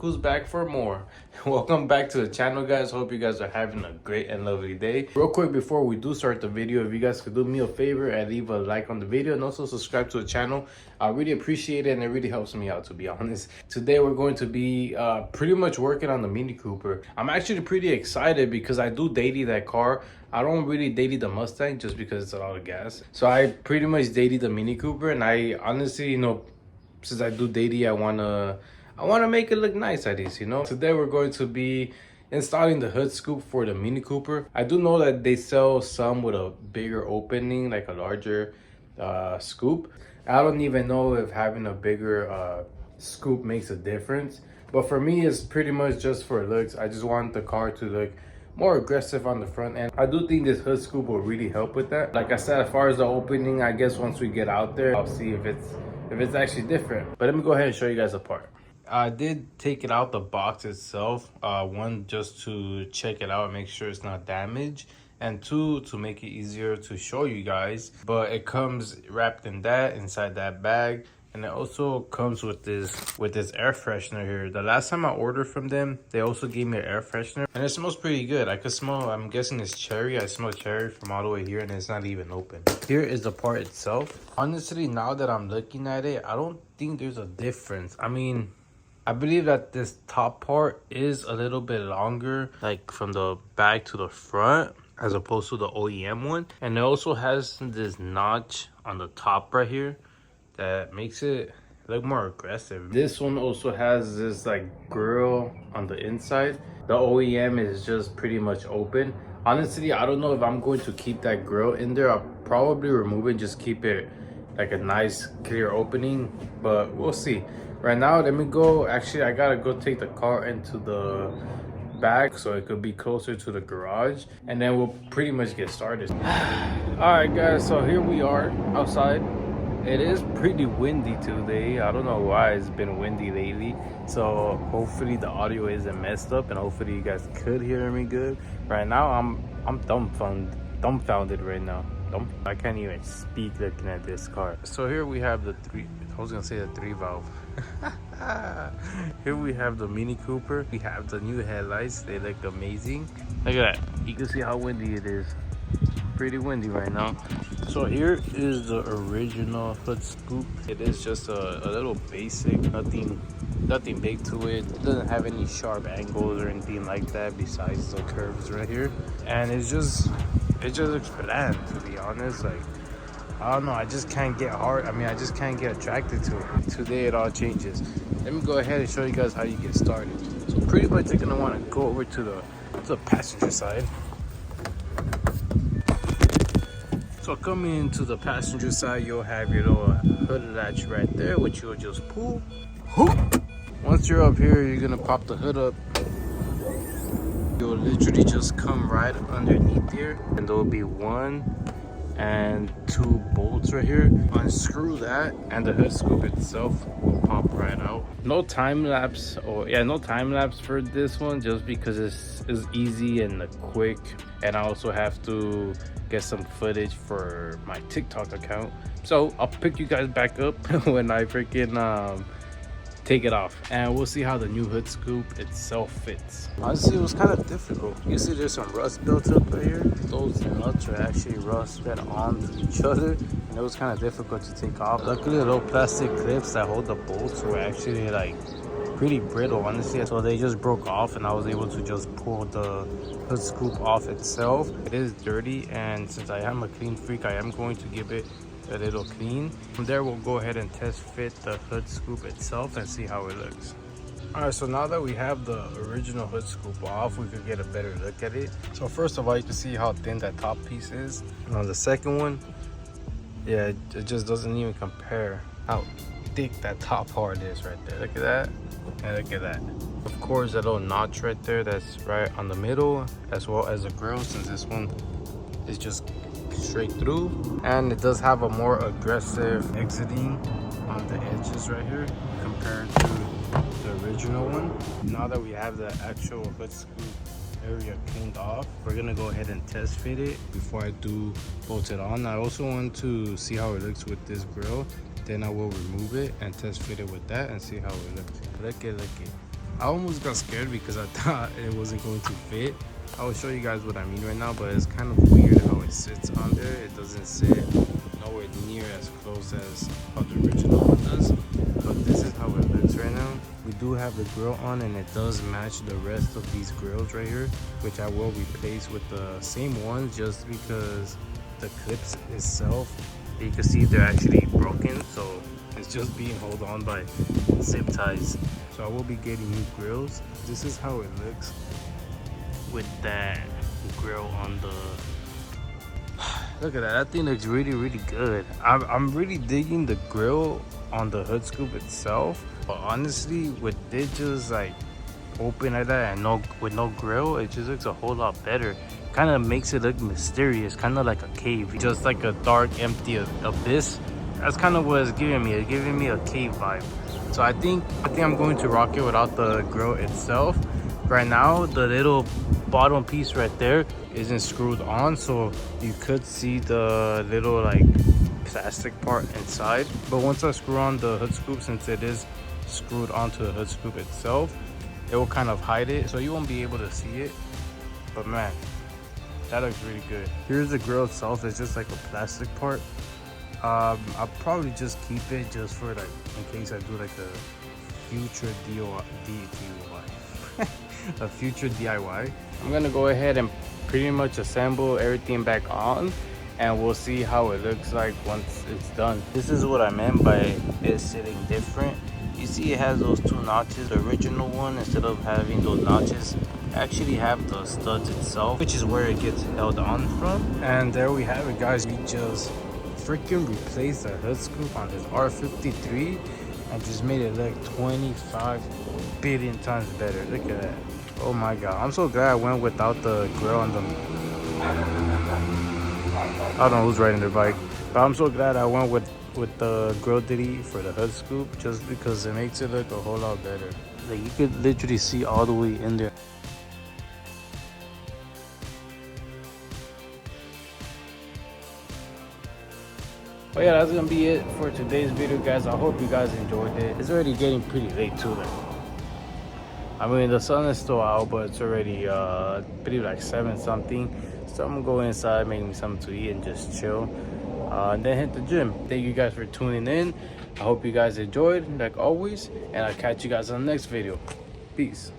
look who's back for more. Welcome back to the channel, guys. Hope you guys are having a great and lovely day. Real quick before we do start the video, if you guys could do me a favor and leave a like on the video and also subscribe to the channel, I really appreciate it and it really helps me out, to be honest. Today we're going to be pretty much working on the Mini Cooper. I'm actually pretty excited because I do daily that car. I don't really daily the Mustang just because it's a lot of gas. So I pretty much daily the Mini Cooper, and I honestly, since I do daily, I wanna make it look nice at least, Today we're going to be installing the hood scoop for the Mini Cooper. I do know that they sell some with a bigger opening, like a larger scoop. I don't even know if having a bigger scoop makes a difference, but for me it's pretty much just for looks. I just want the car to look more aggressive on the front end. I do think this hood scoop will really help with that. Like I said, as far as the opening, I guess once we get out there, I'll see if it's actually different. But let me go ahead and show you guys apart. I did take it out the box itself. One, just to check it out and make sure it's not damaged, and two, to make it easier to show you guys. But it comes wrapped in that, inside that bag. And it also comes with this air freshener here. The last time I ordered from them, they also gave me an air freshener, and it smells pretty good. I could smell, I'm guessing it's cherry. I smell cherry from all the way here, and it's not even open. Here is the part itself. Honestly, now that I'm looking at it, I don't think there's a difference. I mean, I believe that this top part is a little bit longer, like from the back to the front, as opposed to the OEM one. And it also has this notch on the top right here that makes it look more aggressive. This one also has this like grill on the inside. The OEM is just pretty much open. Honestly, I don't know if I'm going to keep that grill in there. I'll probably remove it, just keep it like a nice clear opening, but we'll see. Right now, let me go. Actually, I gotta go take the car into the back so it could be closer to the garage, and then we'll pretty much get started. All right, guys, so here we are outside. It is pretty windy today. I don't know why it's been windy lately, so hopefully the audio isn't messed up and hopefully you guys could hear me good. Right now I'm dumbfounded right now. I can't even speak looking at this car. So here we have the three valve. Here we have the Mini Cooper. We have the new headlights. They look amazing. Look at that. You can see how windy it is. Pretty windy right now. So here is the original hood scoop. It is just a little basic, nothing big to it. It doesn't have any sharp angles or anything like that besides the curves right here. And it just looks bland, to be honest. Like, I don't know, I just can't get attracted to it. Today it all changes. Let me go ahead and show you guys how you get started. So pretty much you're gonna want to go over to the passenger side. So coming into the passenger side, you'll have your little hood latch right there, which you'll just pull. Once you're up here, you're gonna pop the hood up. You'll literally just come right underneath here, and there'll be 1 and 2 bolts right here. Unscrew that, and the hood scoop itself will pop right out. No time lapse, for this one, just because it's easy and quick. And I also have to get some footage for my TikTok account, so I'll pick you guys back up when I freaking take it off, and we'll see how the new hood scoop itself fits. Honestly, it was kind of difficult. You see there's some rust built up right here. Those nuts are actually rusted onto each other, and it was kind of difficult to take off. Luckily, the little plastic clips that hold the bolts were actually like pretty brittle, honestly, so they just broke off, and I was able to just pull the hood scoop off itself. It is dirty, and since I am a clean freak, I am going to give it a little clean. From there, we'll go ahead and test fit the hood scoop itself and see how it looks. All right, so now that we have the original hood scoop off, we could get a better look at it. So first of all, you can see how thin that top piece is, and on the second one, yeah, it just doesn't even compare how thick that top part is right there. Look at that, and look at that. Of course, that little notch right there, that's right on the middle, as well as the grill, since this one is just straight through. And it does have a more aggressive exiting on the edges right here compared to the original one. Now that we have the actual hood scoop area cleaned off, we're gonna go ahead and test fit it before I do bolt it on. I also want to see how it looks with this grill, then I will remove it and test fit it with that and see how it looks. Look it. I almost got scared because I thought it wasn't going to fit. I will show you guys what I mean right now, but it's kind of weird how it sits on there. It doesn't sit nowhere near as close as how the original one does. But this is how it looks right now. We do have the grill on, and it does match the rest of these grills right here, which I will replace with the same ones just because the clips itself, you can see they're actually broken, so it's just being held on by zip ties. So I will be getting new grills. This is how it looks with that grill on the look at that. That thing looks really good. I'm really digging the grill on the hood scoop itself, but honestly with it just like open like that and with no grill, it just looks a whole lot better. Kind of makes it look mysterious, kind of like a cave, just like a dark empty abyss. That's kind of what it's giving me. It's giving me a cave vibe. So I think I'm going to rock it without the grill itself. Right now the little bottom piece right there isn't screwed on, so you could see the little like plastic part inside. But once I screw on the hood scoop, since it is screwed onto the hood scoop itself, it will kind of hide it, so you won't be able to see it. But man, that looks really good. Here's the grill itself. It's just like a plastic part. I'll probably just keep it just for like in case I do like a future DIY. A future DIY. I'm gonna go ahead and pretty much assemble everything back on, and we'll see how it looks like once it's done. This is what I meant by it sitting different. You see it has those two notches. The original one, instead of having those notches, actually have the studs itself, which is where it gets held on from. And there we have it, guys. We just freaking replaced the hood scoop on this R53 and just made it look 25 billion times better. Look at that. Oh my god, I'm so glad I went without the grill on them. I don't know who's riding their bike, but I'm so glad I went with the grill ditty for the hood scoop, just because it makes it look a whole lot better. Like you could literally see all the way in there. But yeah, that's gonna be it for today's video, guys. I hope you guys enjoyed it. It's already getting pretty late too, like, I mean, the sun is still out, but it's already pretty like 7 something. So I'm gonna go inside, make me something to eat and just chill, and then hit the gym. Thank you guys for tuning in. I hope you guys enjoyed like always, and I'll catch you guys on the next video. Peace.